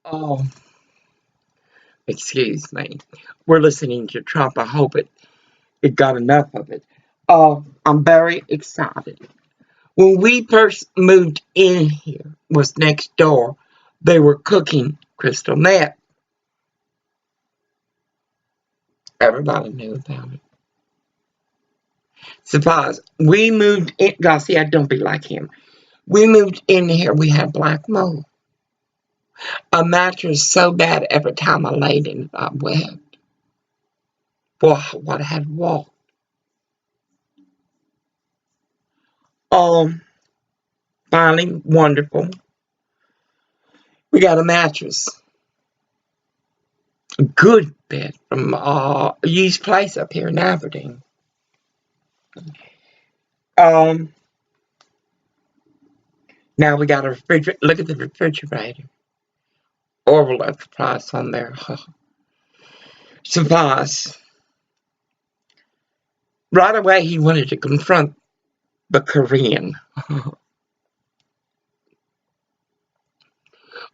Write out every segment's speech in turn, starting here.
Oh, excuse me. We're listening to Trump. I hope it got enough of it. I'm very excited. When we first moved in here, was next door, they were cooking crystal meth. Everybody knew about it. Surprise. We moved in. God, see, I don't be like him. We moved in here, we had black mold. A mattress so bad every time I laid in it, I wept. For what I had walked. Um, Finally, wonderful. We got a mattress. A good bed from a used place up here in Aberdeen. Um, Now we got a refrigerator. Look at the refrigerator. Orville left the price on there. Surprise. Right away, he wanted to confront the Korean.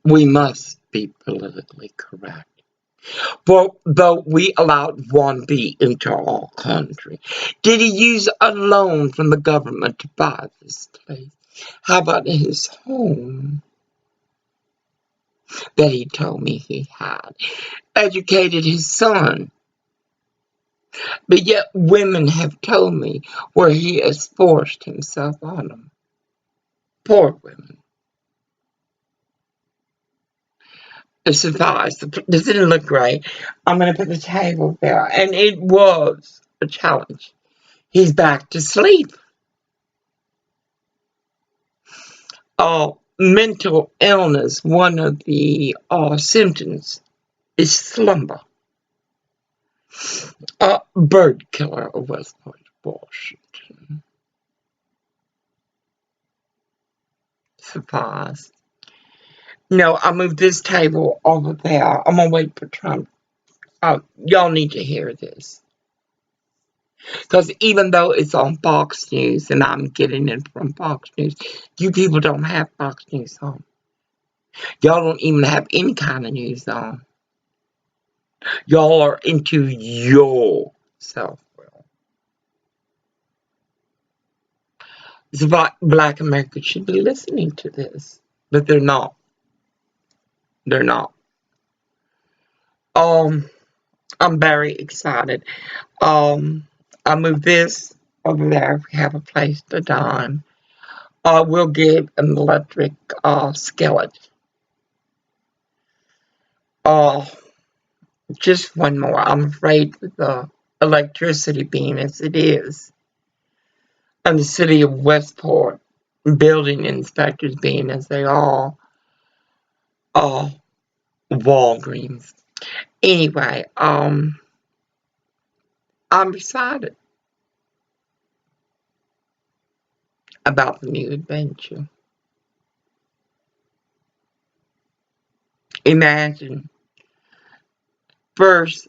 We must be politically correct. For though we allowed 1B into our country, did he use a loan from the government to buy this place? How about his home that he told me he had? Educated his son. But yet women have told me where he has forced himself on them. Poor women. It survived. This didn't look great. I'm going to put the table there. And it was a challenge. He's back to sleep. Mental illness, one of the symptoms is slumber. Bird killer of Westport, Washington. Surprise. No, I moved this table over there. I'm going to wait for Trump. Y'all need to hear this. Because even though it's on Fox News and I'm getting it from Fox News, you people don't have Fox News on. Y'all don't even have any kind of news on. Y'all are into your self-will. It's about Black America should be listening to this, but they're not. They're not. I'm very excited. I moved this over there. We have a place to dine. We'll get an electric skillet. Just one more. I'm afraid with the electricity being as it is, and the city of Westport building inspectors being as they are, Walgreens. Anyway, I'm excited about the new adventure. Imagine first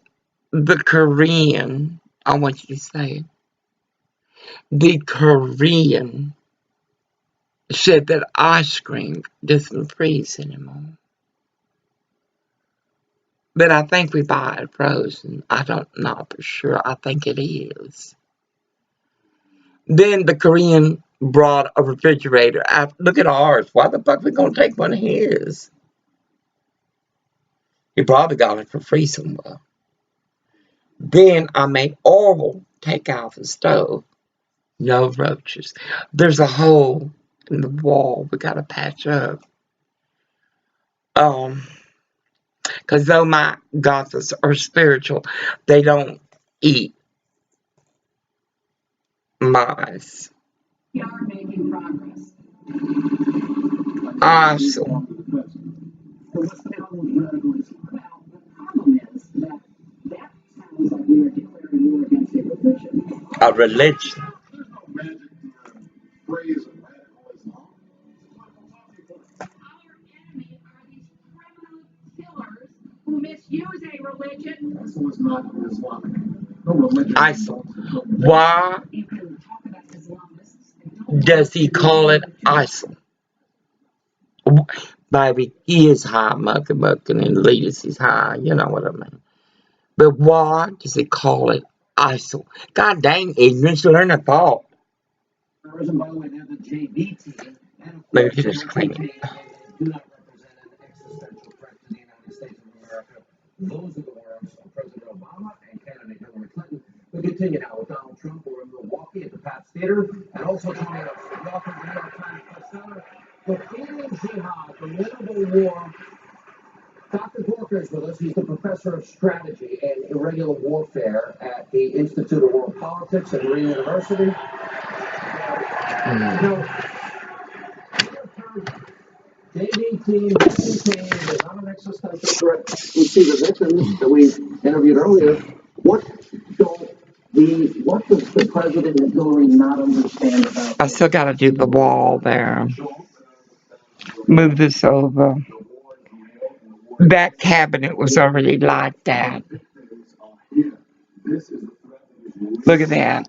the Korean. I want you to say it. The Korean said that ice cream doesn't freeze anymore. But I think we buy it frozen. I don't know for sure. I think it is. Then the Korean brought a refrigerator. Look at ours. Why the fuck we gonna take one of his? He probably got it for free somewhere. Then I made Orville take out the stove. No roaches. There's a hole in the wall we gotta patch up. Because though my goths are spiritual, they don't eat mice. We are making progress. Awesome. Well, the problem is that sounds like we are declaring war against a religion. A religion. There's no magic phrase of radical Islam. Our enemy are these criminal killers who misuse a religion. ISIL is not Islamic. No religion. ISIL. Why You can talk about Islamists. does he call it ISIL? Baby, he is high, mucking, and Letus is high. You know what I mean? But why does it call it ISIL? God dang, ignorance, learn a thought. And by the way, they're the JV team. And of Maybe course, just clean it. do not represent an existential threat to the United States of America. Those are the words of President Obama and candidate Hillary Clinton. We continue now with Donald Trump. We're in Milwaukee at the Pabst Theater. And also joining us, welcome to the New York Times bestseller, Defeating Jihad, the Winnable War. Dr. Corker is with us. He's the professor of strategy and irregular warfare at the Institute of World Politics at Marine University. JV team, Veteran team, is not an existential threat. We see the victims that we interviewed earlier. What does the president and Hillary not understand about I still got to do the wall there. Move this over. That cabinet was already like that. Look at that.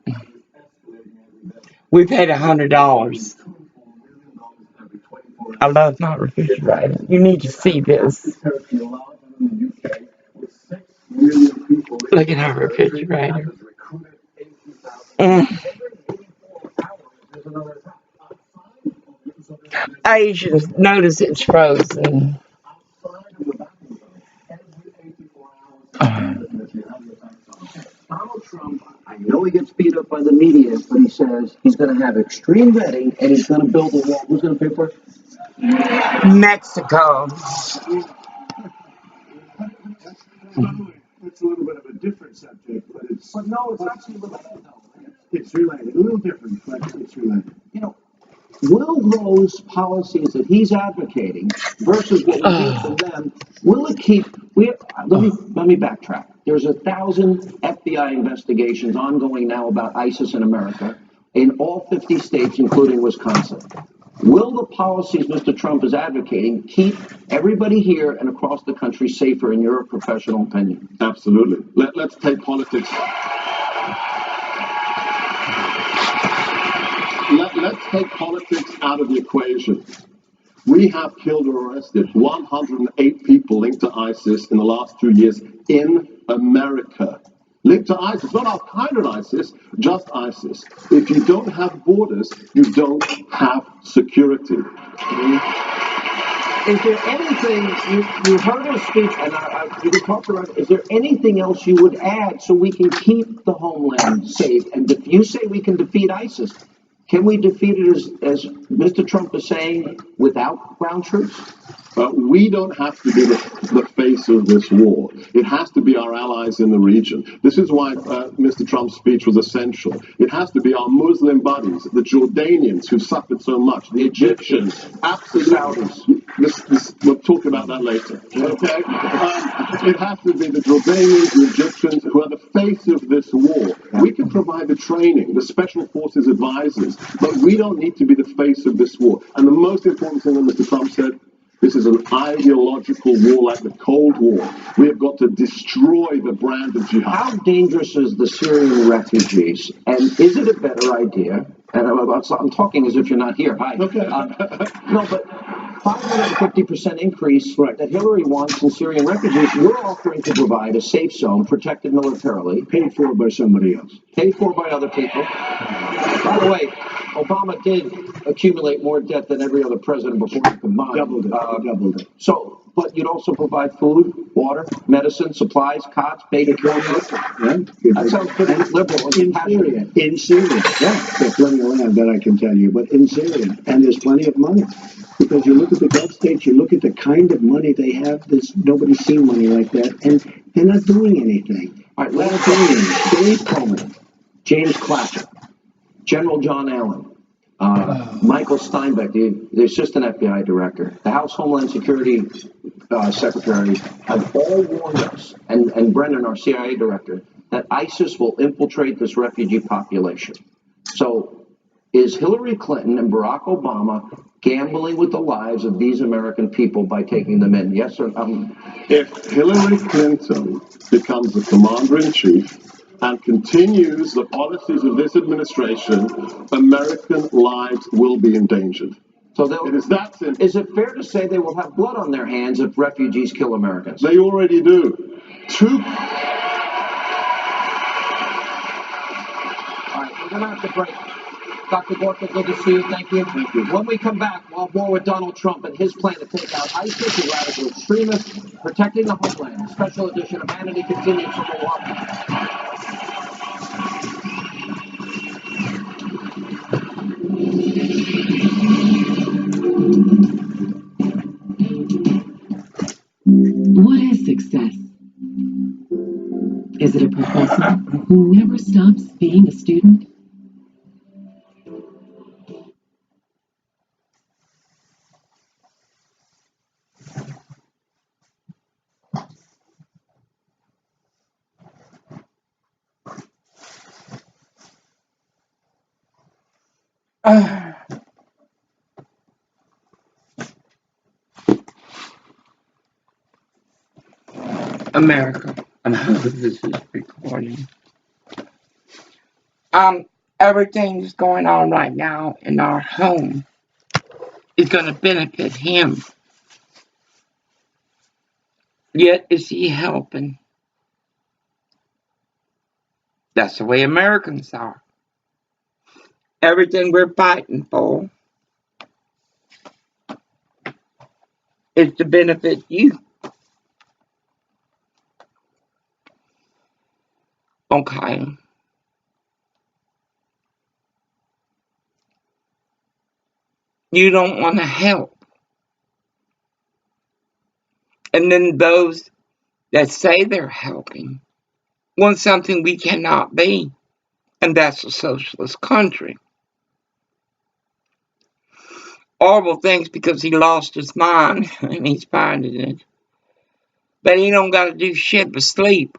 We paid $100. I love my refrigerator. You need to see this. Look at our refrigerator. Asians, notice it's frozen. Donald Trump, I know he gets beat up by the media, but he says he's going to have extreme vetting and he's going to build a wall. Who's going to pay for it? Mexico. It's a little bit of a different subject, but it's. But no, it's actually related, though. It's related. A little different, but it's related. Will those policies that he's advocating versus what we hear from them, will it keep? Let me backtrack. There's 1,000 FBI investigations ongoing now about ISIS in America in all 50 states, including Wisconsin. Will the policies Mr. Trump is advocating keep everybody here and across the country safer, in your professional opinion? Absolutely. Let's take politics. Let's take politics out of the equation. We have killed or arrested 108 people linked to ISIS in the last 2 years in America. Linked to ISIS, not Al Qaeda and ISIS, just ISIS. If you don't have borders, you don't have security. Is there anything, you heard her speech, and you can talk to her, is there anything else you would add so we can keep the homeland safe? And if you say we can defeat ISIS, can we defeat it, as Mr. Trump is saying, without ground troops? We don't have to be the face of this war. It has to be our allies in the region. This is why Mr. Trump's speech was essential. It has to be our Muslim buddies, the Jordanians who suffered so much, the Egyptians, absolutely. We'll talk about that later. Okay? It has to be the Jordanians, the Egyptians, who are the face of this war. We can provide the training, the special forces advisors, but we don't need to be the face of this war. And the most important thing that Mr. Trump said, this is an ideological war like the Cold War. We have got to destroy the brand of jihad. How dangerous is the Syrian refugees? And is it a better idea? And I'm talking as if you're not here. Hi. Okay. No, but 550% increase that Hillary wants in Syrian refugees, we're offering to provide a safe zone, protected militarily. Paid for by somebody else. Paid for by other people. By the way, Obama did accumulate more debt than every other president before him combined. Doubled it. So, but you'd also provide food, water, medicine, supplies, cots, bacon, That sounds pretty liberal. In Syria. Yeah. There's plenty of land, that I can tell you, but in Syria. And there's plenty of money. Because you look at the Gulf states, you look at the kind of money they have, nobody's seen money like that, and they're not doing anything. All right, last thing, Dave Coleman, James Clapper, General John Allen, Michael Steinbeck, the assistant FBI director, the House Homeland Security secretary, have all warned us, and Brennan, our CIA director, that ISIS will infiltrate this refugee population. So is Hillary Clinton and Barack Obama gambling with the lives of these American people by taking them in? Yes or no? If Hillary Clinton becomes the commander-in-chief and continues the policies of this administration, American lives will be endangered. So It is that simple. is it fair to say they will have blood on their hands if refugees kill Americans? They already do. All right, we're going to have to break. Dr. Gorka, good to see you. Thank you. Thank you. When we come back, we'll have more with Donald Trump and his plan to take out ISIS and radical extremists, protecting the homeland. A special edition of Hannity continues from Milwaukee. What is success? Is it a professor who never stops being a student? America. I know this is recording. Everything that's going on right now in our home is going to benefit him. Yet is he helping? That's the way Americans are. Everything we're fighting for is to benefit you. Okay. You don't want to help. And then those that say they're helping want something we cannot be. And that's a socialist country. Horrible things because he lost his mind and he's finding it. But he don't got to do shit but sleep.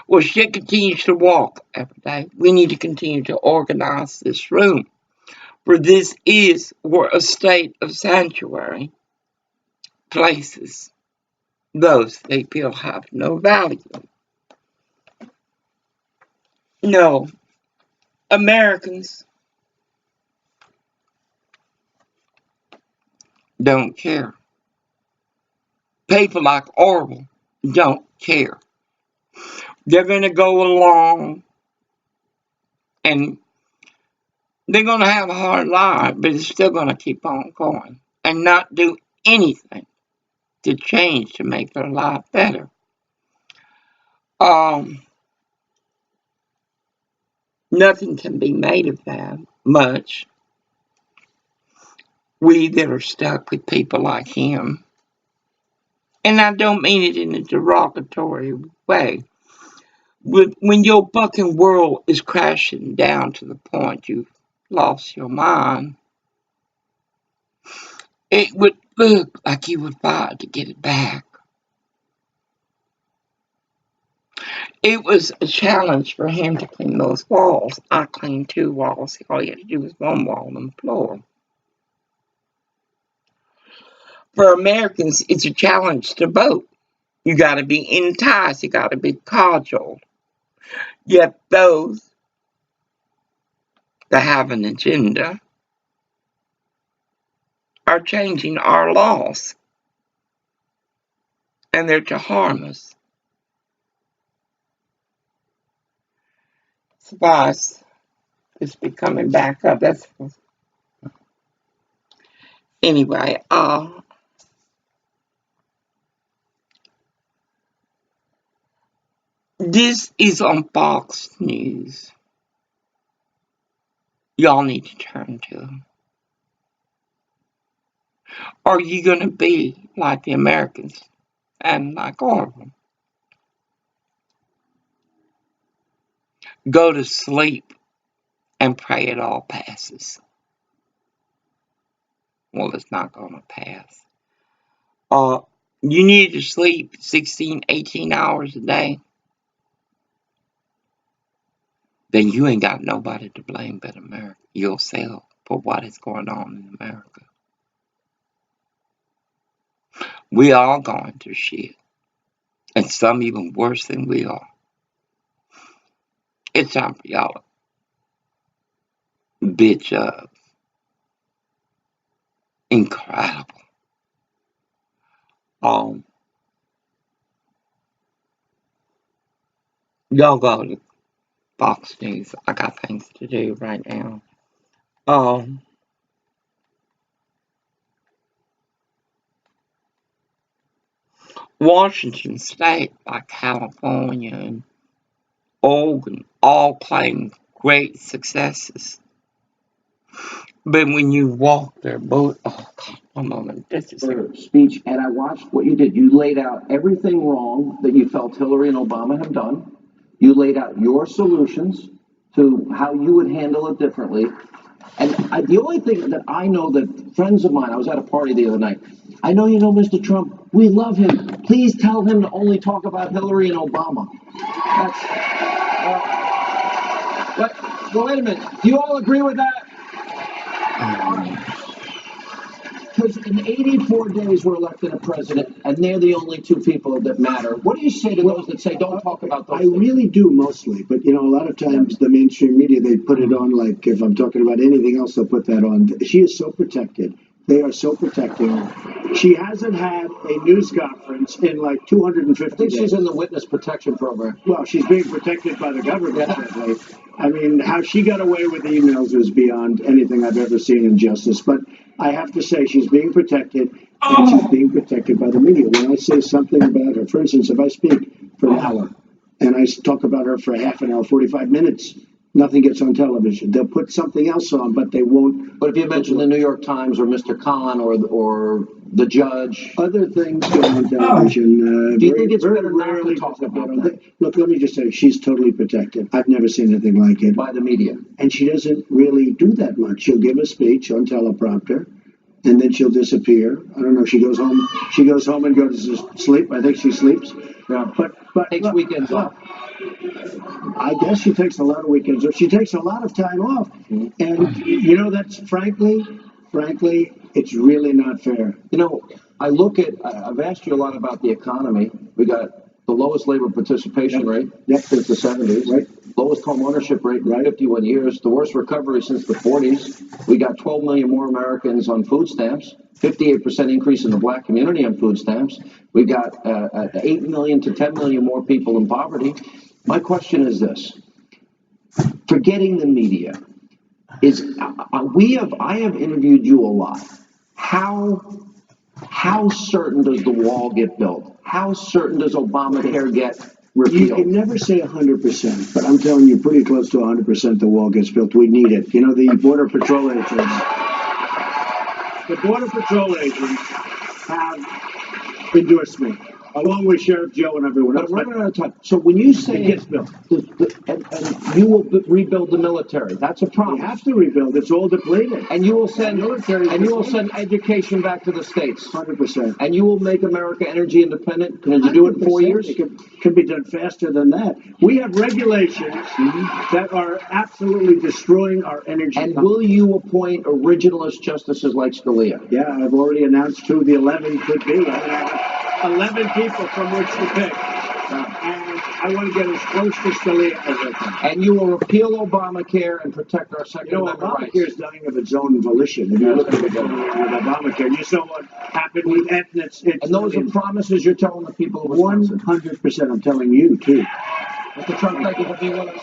Well, shit continues to walk every day. We need to continue to organize this room. For this is where a state of sanctuary places those they feel have no value. No, Americans don't care. People like Orwell don't care. They're going to go along and they're going to have a hard life, but it's still going to keep on going and not do anything to change to make their life better. Nothing can be made of that much. We that are stuck with people like him, and I don't mean it in a derogatory way, when your fucking world is crashing down to the point you've lost your mind, it would look like you would fight to get it back. It was a challenge for him to clean those walls. I cleaned 2 walls. All you had to do was 1 wall on the floor. For Americans, it's a challenge to vote. You got to be enticed. You got to be cajoled. Yet those that have an agenda are changing our laws. And they're to harm us. Spice is becoming back up. That's anyway. This is on Fox News. Y'all need to turn to them. Are you going to be like the Americans and like all of them? Go to sleep and pray it all passes. Well, it's not going to pass. You need to sleep 16, 18 hours a day. Then you ain't got nobody to blame but America, yourself, for what is going on in America. We all going through shit. And some even worse than we are. It's time for y'all to bitch up. incredible. Y'all go to Fox News. I got things to do right now. Washington State, like California and Oregon, all claim great successes. But when you walk their boat, oh God, one moment, this is speech, and I watched what you did. You laid out everything wrong that you felt Hillary and Obama have done. You laid out your solutions to how you would handle it differently. And the only thing that I know that friends of mine, I was at a party the other night. I know you know Mr. Trump. We love him. Please tell him to only talk about Hillary and Obama. Well, wait a minute. Do you all agree with that? Because in 84 days we're electing a president, and they're the only two people that matter. What do you say to those that say don't talk about those things? I really do mostly, but a lot of times the mainstream media, they put it on like if I'm talking about anything else, they'll put that on. She is so protected. They are so protecting. She hasn't had a news conference in like 250 I think days. she's in the witness protection program. Well, she's being protected by the government, certainly. I mean, how she got away with emails is beyond anything I've ever seen in justice. But I have to say, she's being protected, and she's being protected by the media. When I say something about her, for instance, if I speak for an hour and I talk about her for half an hour, 45 minutes, nothing gets on television. They'll put something else on, but they won't. But if you mention the New York Times or Mr. Khan or the judge, other things go on television. do you think it's very better not to rarely talk does it about go on. that? Look, let me just say, she's totally protected. I've never seen anything like it. By the media. And she doesn't really do that much. She'll give a speech on teleprompter, and then she'll disappear. I don't know. She goes home. She goes home and goes to sleep. I think she sleeps. Yeah. But Takes weekends off. I guess she takes a lot of weekends off. She takes a lot of time off, and that's frankly, it's really not fair. I look at. I've asked you a lot about the economy. We got the lowest labor participation rate since the 70s. Right. Lowest home ownership rate in 51 years. The worst recovery since the 40s. We got 12 million more Americans on food stamps. 58% increase in the black community on food stamps. We got 8 million to 10 million more people in poverty. My question is this: forgetting the media, I have interviewed you a lot. How certain does the wall get built? How certain does Obamacare get repealed? You can never say 100%, but I'm telling you, pretty close to 100% the wall gets built. We need it. The Border Patrol agents. The Border Patrol agents have endorsed me, along with Sheriff Joe and everyone else. But we're running out of time. So when you say it gets built, and you will rebuild the military, that's a promise. We have to rebuild. It's all depleted. And you will send education back to the states. 100%. And you will make America energy independent. Can you do it in 4 years? It can be done faster than that. We have regulations that are absolutely destroying our energy. And will you appoint originalist justices like Scalia? Yeah, I've already announced who the 11 could be. I have 11 people from which to pick. And I want to get as close to Scalia as I can. And you will repeal Obamacare and protect our Second Amendment rights. Obamacare is dying of its own volition. If you look at it with Obamacare, you saw what happened with ethnics. And those are promises you're telling the people of Wisconsin. 100%. I'm telling you, too. Mr. Trump, thank you for being with us.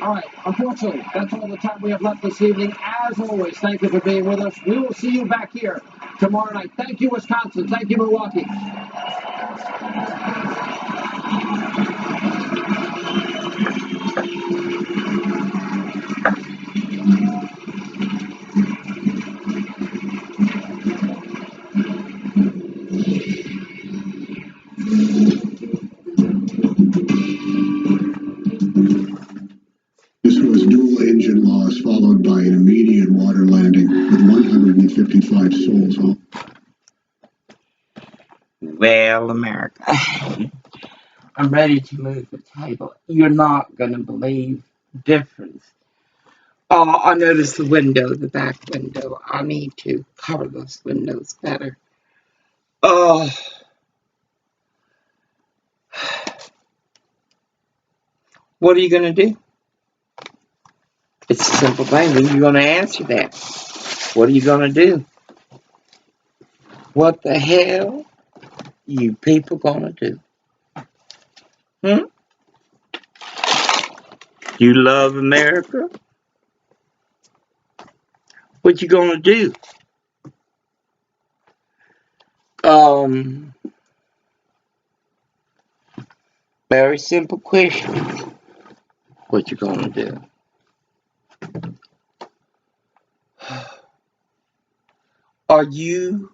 All right, unfortunately, that's all the time we have left this evening. As always, thank you for being with us. We will see you back here tomorrow night. Thank you, Wisconsin. Thank you, Milwaukee. This was dual engine loss followed by an immediate water landing with 155 souls on. Well, America, I'm ready to move the table. You're not going to believe the difference. Oh, I noticed the back window. I need to cover those windows better. Oh, what are you going to do? It's a simple thing. You're going to answer that. What are you going to do? What the hell you people gonna do? Hmm? You love America? What you gonna do? Um, Very simple question. What you gonna do? Are you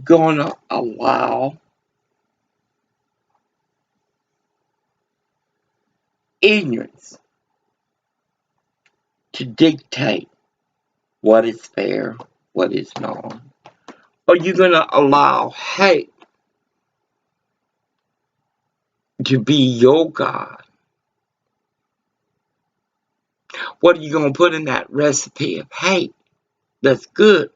gonna allow ignorance to dictate what is fair, what is not? Are you gonna allow hate to be your God? What are you gonna put in that recipe of hate that's good?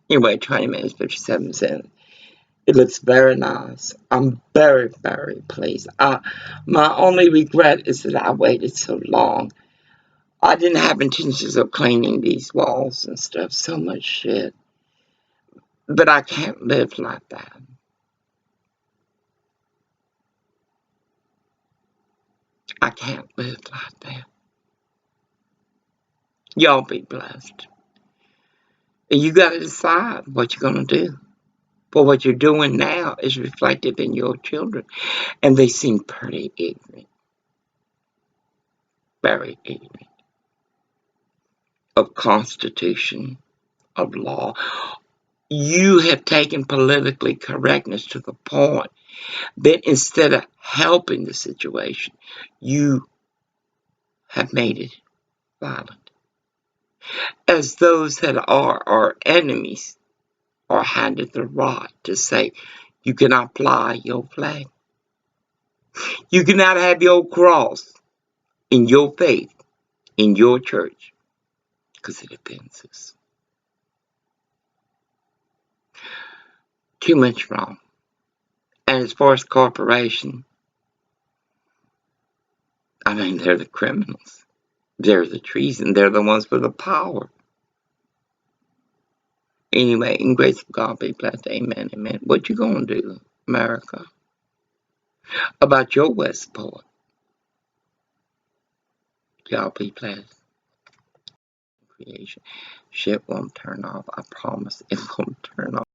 Anyway, 20 minutes, 57 cents. It looks very nice. I'm very, very pleased. My only regret is that I waited so long. I didn't have intentions of cleaning these walls and stuff. So much shit. But I can't live like that. I can't live like that. Y'all be blessed. And you got to decide what you're going to do. For what you're doing now is reflected in your children. And they seem pretty ignorant. Very ignorant. Of Constitution, of law. You have taken politically correctness to the point that instead of helping the situation, you have made it violent. As those that are our enemies are handed the right to say, you cannot fly your flag. You cannot have your cross in your faith, in your church, because it offends us. Too much wrong. And as far as corporation, I mean, they're the criminals. They're the treason. They're the ones with the power. Anyway, in grace of God be blessed. Amen, amen. What you gonna do, America, about your Westport? Y'all be blessed. Creation. Shit won't turn off. I promise it won't turn off.